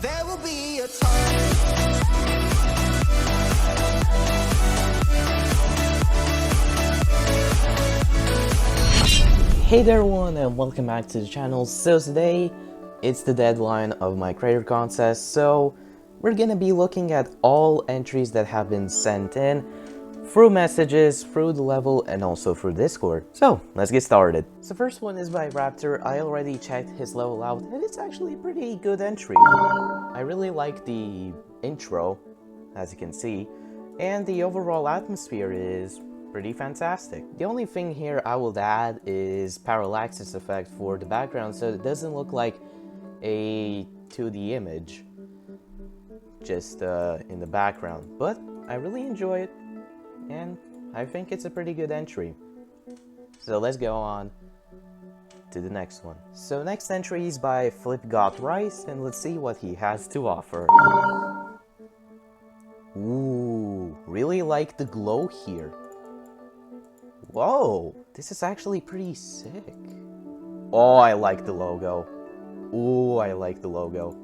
There will be a time. Hey there everyone and welcome back to the channel. So today it's the deadline of my creator contest, so we're gonna be looking at all entries that have been sent in through messages, through the level, and also through Discord. So let's get started. So first one is by Raptor. I already checked his level out and it's actually a pretty good entry. I really like the intro, as you can see, and the overall atmosphere is pretty fantastic. The only thing here I will add is parallaxis effect for the background so it doesn't look like a 2D image just in the background. But I really enjoy it and I think it's a pretty good entry. So let's go on to the next one. So next entry is by Flip Got Rice and let's see what he has to offer. Ooh, really like the glow here. Whoa, this is actually pretty sick. Oh, I like the logo. Ooh, I like the logo.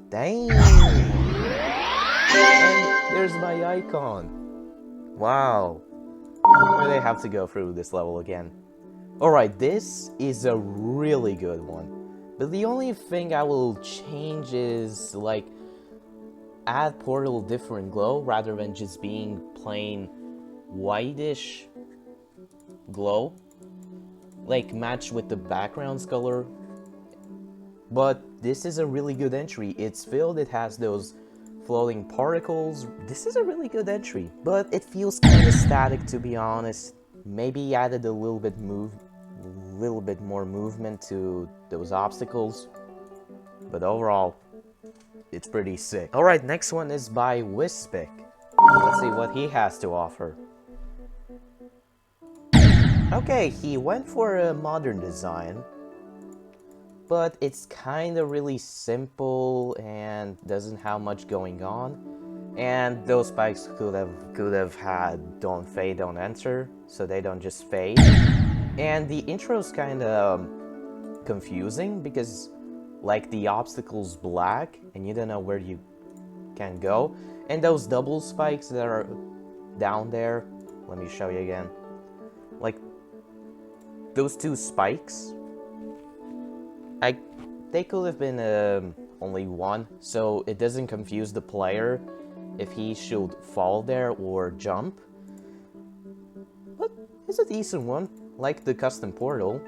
Dang. And there's my icon. Wow. Why do I have to go through this level again? Alright, this is a really good one. But the only thing I will change is, like, add Portal different glow rather than just being plain whitish glow, like match with the background's color. But this is a really good entry. It's filled, it has those floating particles. This is a really good entry, but it feels kind of static, to be honest. Maybe added a little bit more movement to those obstacles, but overall it's pretty sick. Alright, next one is by Wispic. Let's see what he has to offer. Okay, he went for a modern design, but it's kinda really simple and doesn't have much going on. And those spikes could have had don't fade, don't enter, so they don't just fade. And the intro's kinda confusing because, like, the obstacle's black and you don't know where you can go. And those double spikes that are down there, let me show you again. Like, those two spikes, they could have been only one, so it doesn't confuse the player if he should fall there or jump. But it's a decent one, like the custom portal.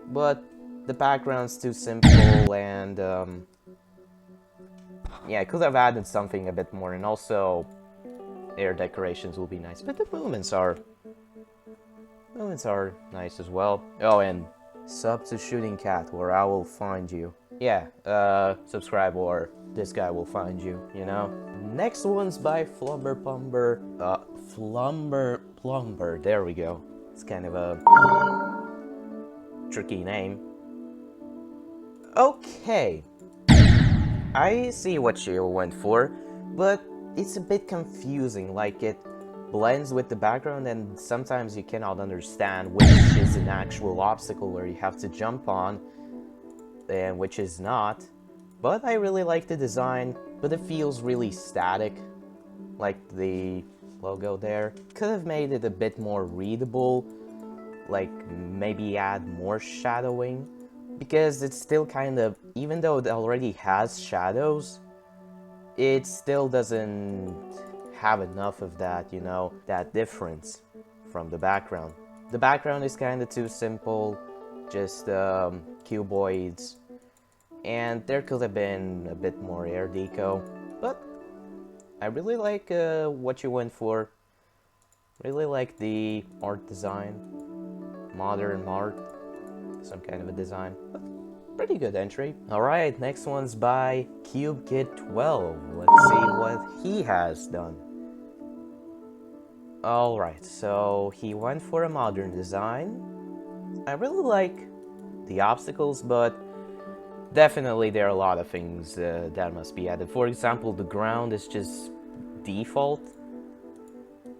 But the background's too simple and yeah, I could have added something a bit more, and also air decorations will be nice, but the movements are nice as well. Oh, and sub to Shooting Cat, where I will find you. Yeah, subscribe or this guy will find you, you know? Next one's by Flumber Plumber, there we go. It's kind of a tricky name. Okay, I see what you went for, but it's a bit confusing, like it blends with the background and sometimes you cannot understand which is an actual obstacle where you have to jump on and which is not. But I really like the design, but it feels really static, like the logo there. Could have made it a bit more readable, like maybe add more shadowing, because it's still kind of, even though it already has shadows, it still doesn't have enough of that, you know, that difference from the background. The background is kind of too simple, just cuboids, and there could have been a bit more air deco, but I really like what you went for. Really like the art design, modern art, some kind of a design, but pretty good entry. Alright, next one's by CubeKid12. Let's see what he has done. Alright, so he went for a modern design. I really like the obstacles, but definitely there are a lot of things that must be added. For example, the ground is just default.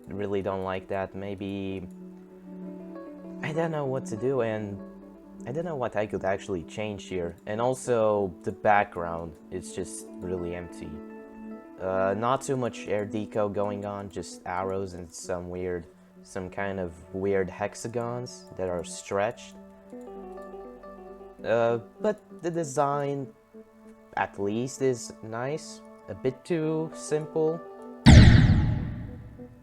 Really don't like that. Maybe I don't know what to do, and I don't know what I could actually change here. And also, the background is just really empty. Not too much air deco going on, just arrows and some kind of weird hexagons that are stretched. But the design, at least, is nice. A bit too simple,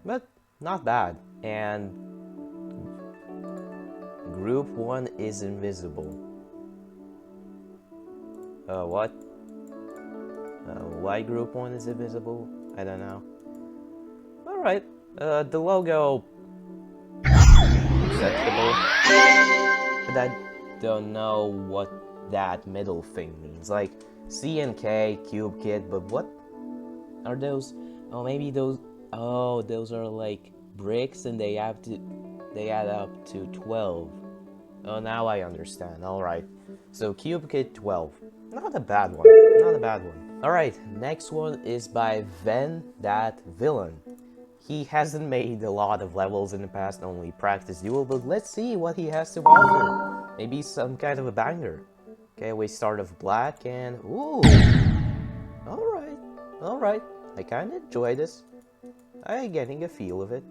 but not bad. And Group 1 is invisible. What? Why Group 1 is invisible? I don't know. Alright, the logo... acceptable. But I don't know what that middle thing means. Like, C and K, Cube Kit, but what are those? Oh, maybe those... Oh, those are like bricks and they add up to 12. Oh, now I understand. Alright. So, Cube Kit 12. Not a bad one. Not a bad one. Alright, next one is by Ven That Villain. He hasn't made a lot of levels in the past, only practice duel, but let's see what he has to offer. Maybe some kind of a banger. Okay, we start off black and... Ooh! Alright, alright. I kinda enjoy this. I'm getting a feel of it.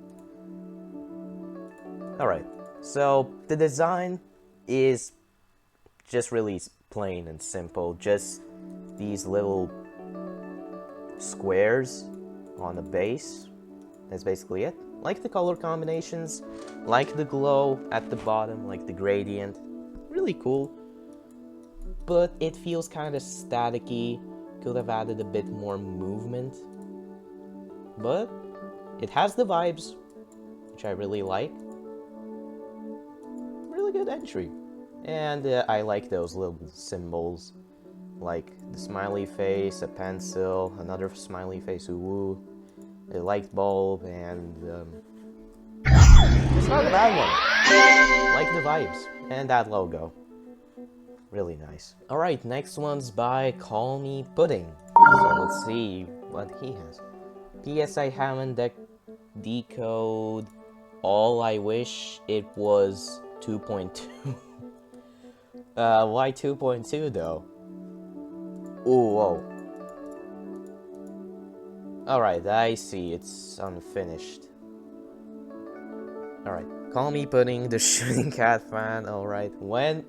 Alright, so the design is just really plain and simple. Just these little squares on the base. That's basically it. Like the color combinations, like the glow at the bottom, like the gradient. Really cool. But it feels kind of staticky. Could have added a bit more movement. But it has the vibes, which I really like. Really good entry. And I like those little symbols. Like the smiley face, a pencil, another smiley face, ooh, a light bulb, and it's not a bad one. Like the vibes and that logo. Really nice. Alright, next one's by Call Me Pudding. So let's see what he has. P.S. I haven't decode all. I wish it was 2.2. Why 2.2 though? Ooh, whoa. Alright, I see. It's unfinished. Alright. Call Me Pudding, the Shooting Cat fan. Alright. When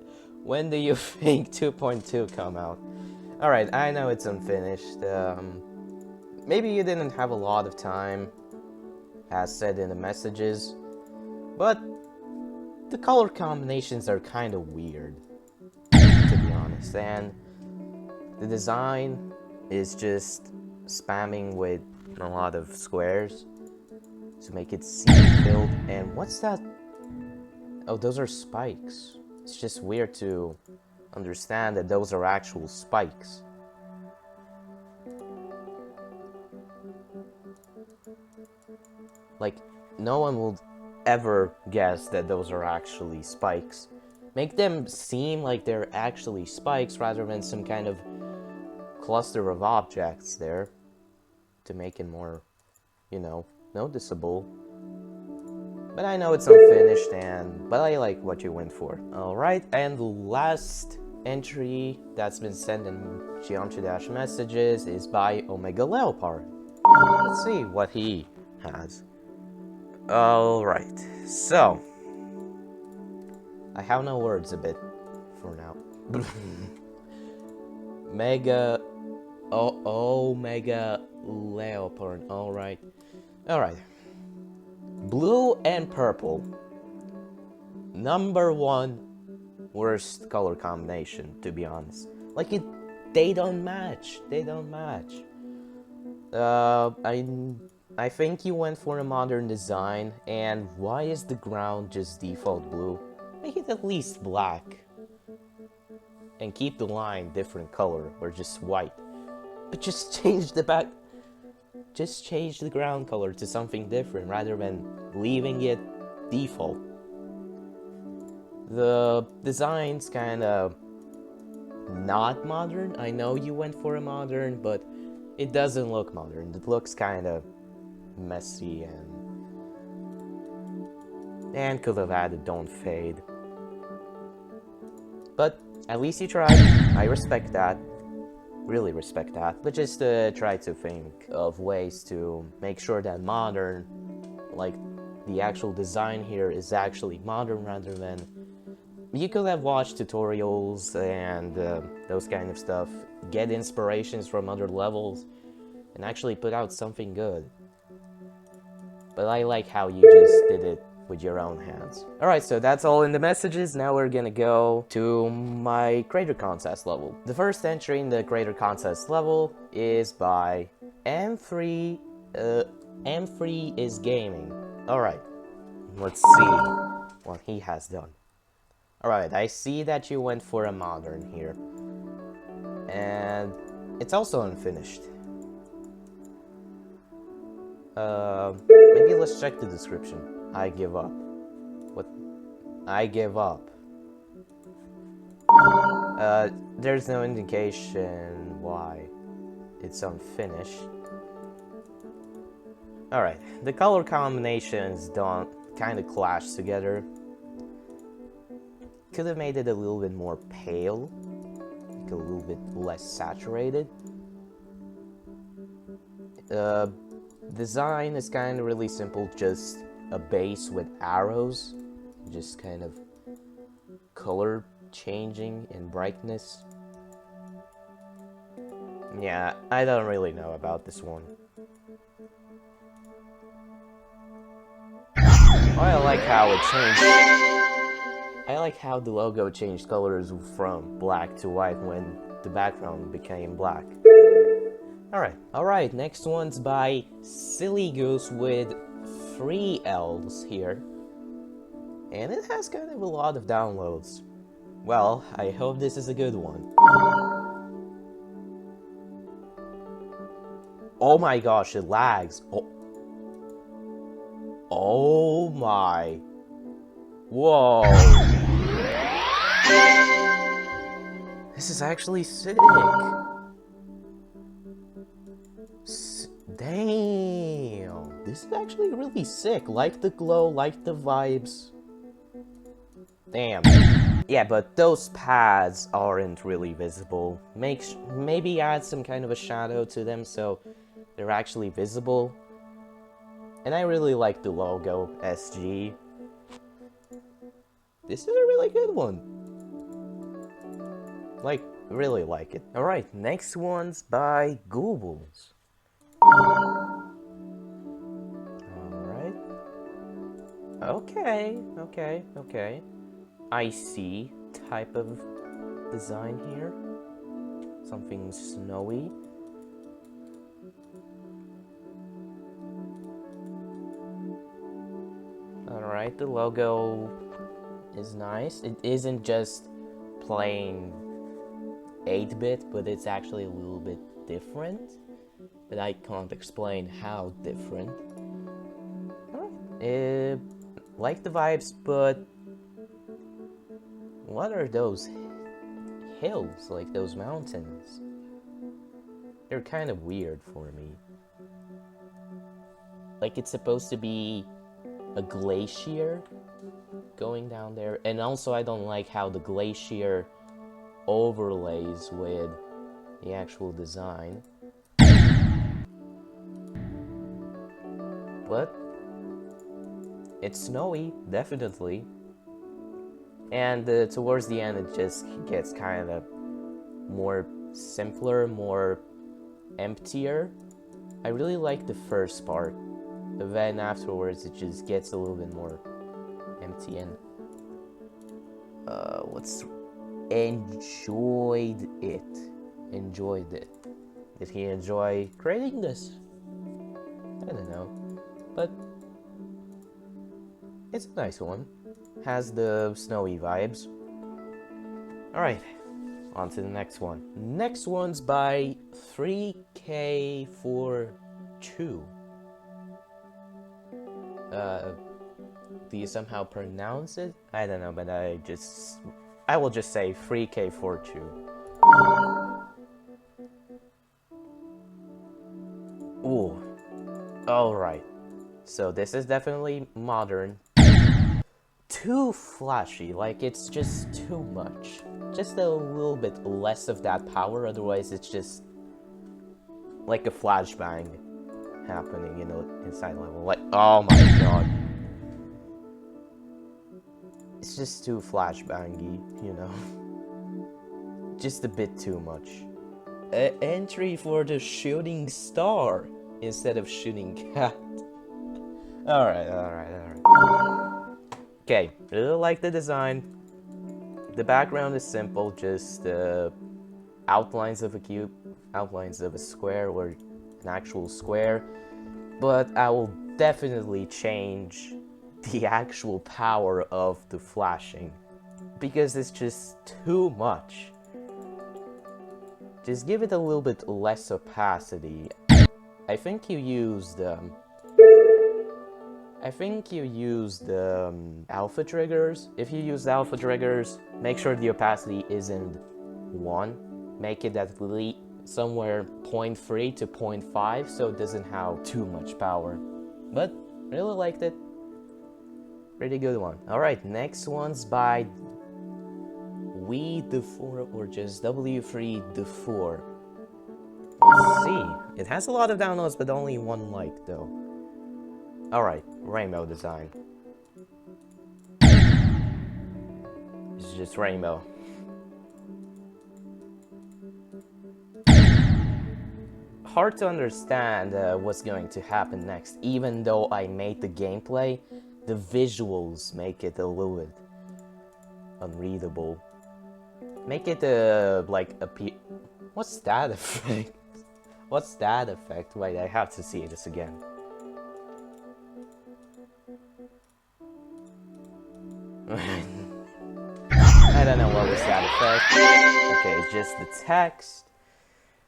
do you think 2.2 come out? Alright, I know it's unfinished. Maybe you didn't have a lot of time, as said in the messages. But the color combinations are kind of weird, to be honest. And the design is just spamming with a lot of squares to make it seem filled. And what's that? Oh, those are spikes. It's just weird to understand that those are actual spikes. Like, no one will ever guess that those are actually spikes. Make them seem like they're actually spikes rather than some kind of cluster of objects there to make it more, you know, noticeable. But I know it's unfinished, but I like what you went for. Alright, and the last entry that's been sent in Geometry Dash messages is by Omega Leopard. Let's see what he has. Alright, so I have no words a bit for now. Omega Leopard, alright. Alright. Blue and purple. Number one worst color combination, to be honest. Like they don't match. They don't match. I think you went for a modern design, and why is the ground just default blue? Make it at least black. And keep the line different color, or just white. But just change the back. Just change the ground color to something different rather than leaving it default. The design's kinda not modern. I know you went for a modern, but it doesn't look modern. It looks kinda messy and could have added don't fade. But at least you tried. I respect that. Really respect that. But just try to think of ways to make sure that modern, like the actual design here is actually modern rather than... You could have watched tutorials and those kind of stuff, get inspirations from other levels, and actually put out something good. But I like how you just did it with your own hands. Alright, so that's all in the messages. Now we're gonna go to my Creator Contest level. The first entry in the Creator Contest level is by M3, M3 is Gaming. Alright, let's see what he has done. Alright, I see that you went for a modern here. And it's also unfinished. Maybe let's check the description. I give up. What? I give up. There's no indication why it's unfinished. Alright, the color combinations don't kind of clash together. Could have made it a little bit more pale, like a little bit less saturated. Design is kind of really simple, just a base with arrows, just kind of color changing and brightness. Yeah, I don't really know about this one. Oh, I like how it changed. I like how the logo changed colors from black to white when the background became black. Alright, next one's by Silly Goose with 3 L's here. And it has kind of a lot of downloads. Well, I hope this is a good one. Oh my gosh, it lags. Oh my. Whoa. This is actually sick. Damn. This is actually really sick. Like the glow, like the vibes. Damn. Yeah, but those pads aren't really visible. Maybe add some kind of a shadow to them so they're actually visible. And I really like the logo, SG. This is a really good one. Like, really like it. Alright, next one's by Goobles. Alright. Okay. I see type of design here. Something snowy. Alright, the logo is nice. It isn't just plain 8-bit, but it's actually a little bit different. But I can't explain how different. Like the vibes, but what are those hills, like those mountains? They're kind of weird for me. Like it's supposed to be a glacier going down there, and also I don't like how the glacier overlays with the actual design. But it's snowy, definitely. And towards the end it just gets kind of more simpler, more emptier. I really like the first part, but then afterwards it just gets a little bit more empty and enjoyed it. Did he enjoy creating this? I don't know, but it's a nice one. Has the snowy vibes. Alright, on to the next one. Next one's by 3K42. Do you somehow pronounce it? I don't know, but I will just say 3K42. Ooh. Alright. So this is definitely modern. Too flashy, like it's just too much. just a little bit less of that power, otherwise it's just like a flashbang happening in the inside level. Like, oh my god. It's just too flashbangy, you know. Just a bit too much. Entry for the shooting star instead of shooting cat. Alright. Okay, really like the design. The background is simple, just outlines of a cube, outlines of a square or an actual square. But I will definitely change the actual power of the flashing, because it's just too much. Just give it a little bit less opacity. I think you used alpha triggers. If you use alpha triggers, make sure the opacity isn't 1. Make it at least somewhere 0.3 to 0.5 so it doesn't have too much power. But really liked it. Pretty good one. Alright, next one's by WeDeFor or just W3Defor. Let's see. It has a lot of downloads but only 1 like though. Alright, rainbow design. It's just rainbow. Hard to understand what's going to happen next, even though I made the gameplay. The visuals make it a little bit unreadable. Make it like what's that effect? What's that effect? Wait, I have to see this again. I don't know what was that effect. Okay, just the text.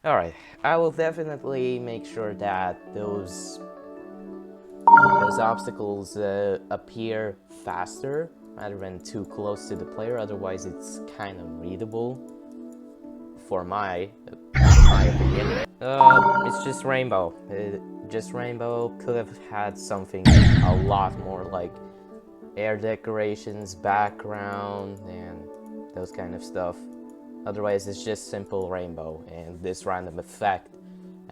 Alright, I will definitely make sure that those obstacles appear faster rather than too close to the player, otherwise it's kind of unreadable for my opinion. It's just rainbow. Just rainbow. Could have had something a lot more like air decorations, background, and those kind of stuff. Otherwise, it's just simple rainbow and this random effect.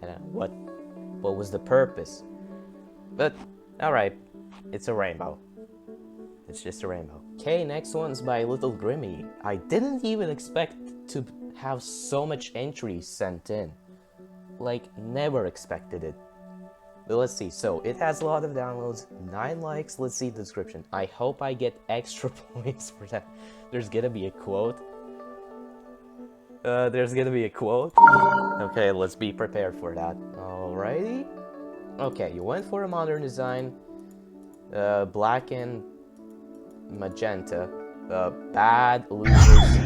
I don't know what was the purpose. But alright, it's a rainbow. It's just a rainbow. Okay, next one's by Little Grimmy. I didn't even expect to have so much entries sent in. Like, never expected it. But let's see, so it has a lot of downloads, 9 likes, let's see the description. I hope I get extra points for that. There's gonna be a quote. Okay, let's be prepared for that. Alrighty. Okay, you went for a modern design. Black and magenta. Bad losers.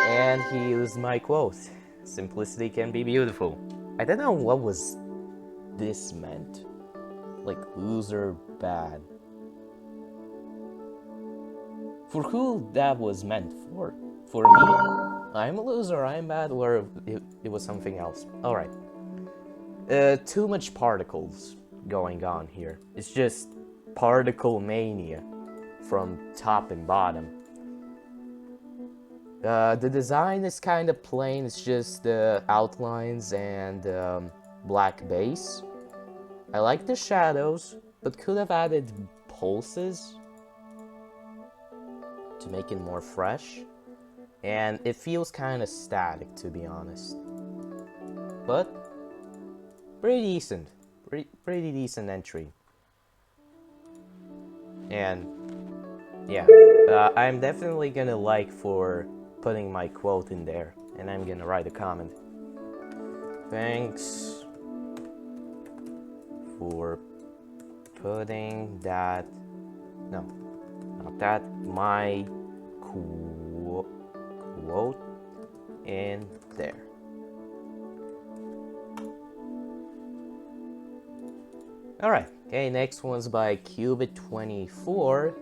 And he used my quote. Simplicity can be beautiful. I don't know what was this meant. Like, loser, bad. For who that was meant for? For me? I'm a loser, I'm bad, or it was something else. Alright. Too much particles going on here. It's just particle mania from top and bottom. The design is kind of plain, it's just outlines and black base. I like the shadows, but could have added pulses to make it more fresh. And it feels kind of static, to be honest. But pretty decent. Pretty decent entry. And yeah, I'm definitely gonna like for putting my quote in there, and I'm gonna write a comment. Thanks for putting that, no, not that, my quote in there. Alright, okay, next one's by Cubit24.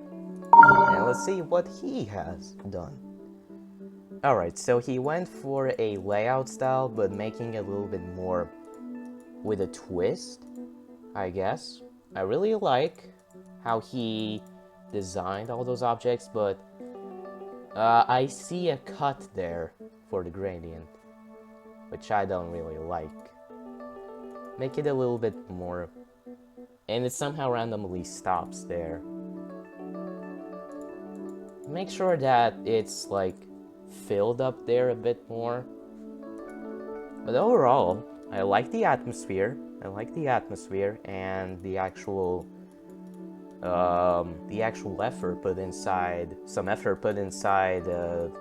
And let's see what he has done. Alright, so he went for a layout style, but making it a little bit more with a twist, I guess. I really like how he designed all those objects, but I see a cut there for the gradient, which I don't really like. Make it a little bit more, and it somehow randomly stops there. Make sure that it's like filled up there a bit more. But overall, I like the atmosphere. I like the atmosphere and the actual effort put inside, some effort put inside the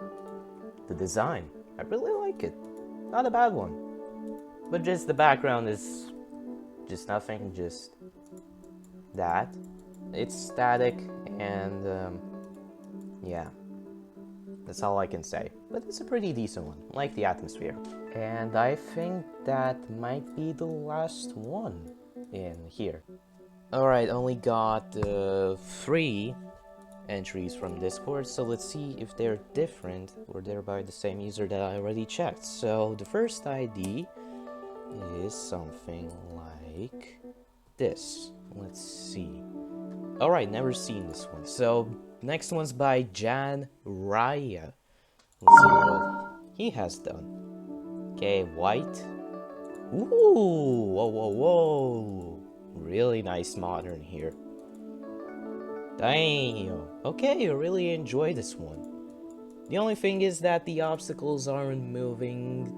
design. I really like it. Not a bad one. But just the background is just nothing, just that. It's static and yeah. That's all I can say. But it's a pretty decent one. I like the atmosphere. And I think that might be the last one in here. Alright, only got 3 entries from Discord, so let's see if they're different or they're by the same user that I already checked. So the first ID is something like this. Let's see. Alright, never seen this one. So next one's by Jan Raya. Let's see what he has done. Okay, white. Ooh, whoa, whoa, whoa. Really nice modern here. Damn. Okay, I really enjoy this one. The only thing is that the obstacles aren't moving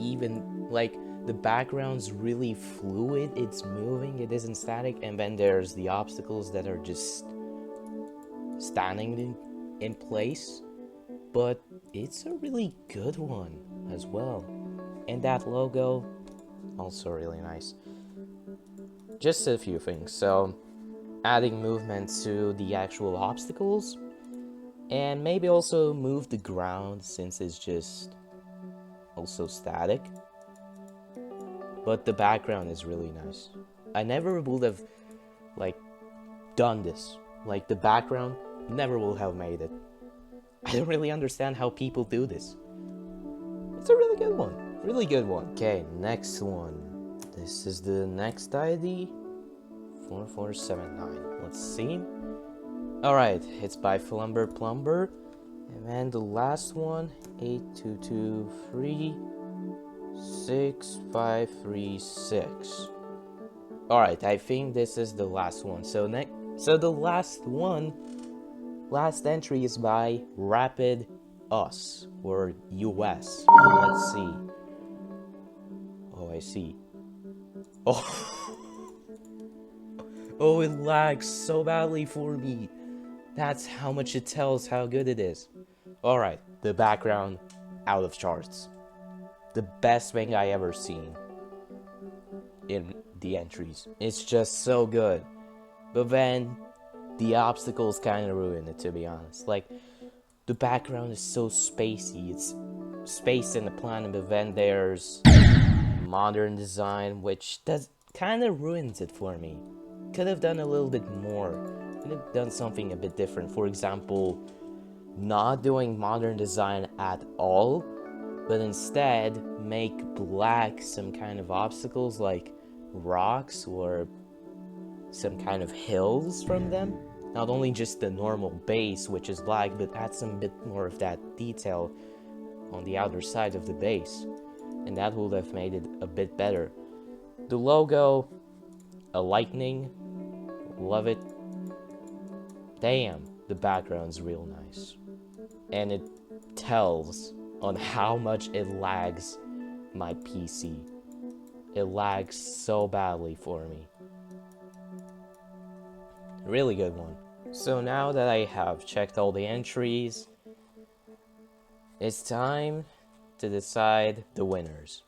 even, like, the background's really fluid, it's moving, it isn't static, and then there's the obstacles that are just standing in place. But it's a really good one as well. And that logo, also really nice. Just a few things. So, adding movement to the actual obstacles, and maybe also move the ground since it's just also static. But the background is really nice. I never would have like done this. Like the background never will have made it. I don't really understand how people do this. It's a really good one. Really good one. Okay, next one. This is the next ID. 4479. Let's see. Alright, it's by Flumber Plumber. And then the last one, 82236536. Alright, I think this is the last one. So the last entry is by Rapid Us, or US. Let's see. Oh, I see. Oh. Oh, it lags so badly for me. That's how much it tells how good it is. Alright, the background, out of charts. The best thing I ever seen in the entries. It's just so good. But then, the obstacles kind of ruin it, to be honest. Like, the background is so spacey. It's space in the planet, but then there's modern design, which kind of ruins it for me. Could have done a little bit more. Could have done something a bit different. For example, not doing modern design at all, but instead make black some kind of obstacles like rocks or some kind of hills from them. Not only just the normal base, which is black, but add some bit more of that detail on the outer side of the base. And that would have made it a bit better. The logo, a lightning, love it. Damn, the background's real nice. And it tells on how much it lags my PC. It lags so badly for me. Really good one. So now that I have checked all the entries, it's time to decide the winners.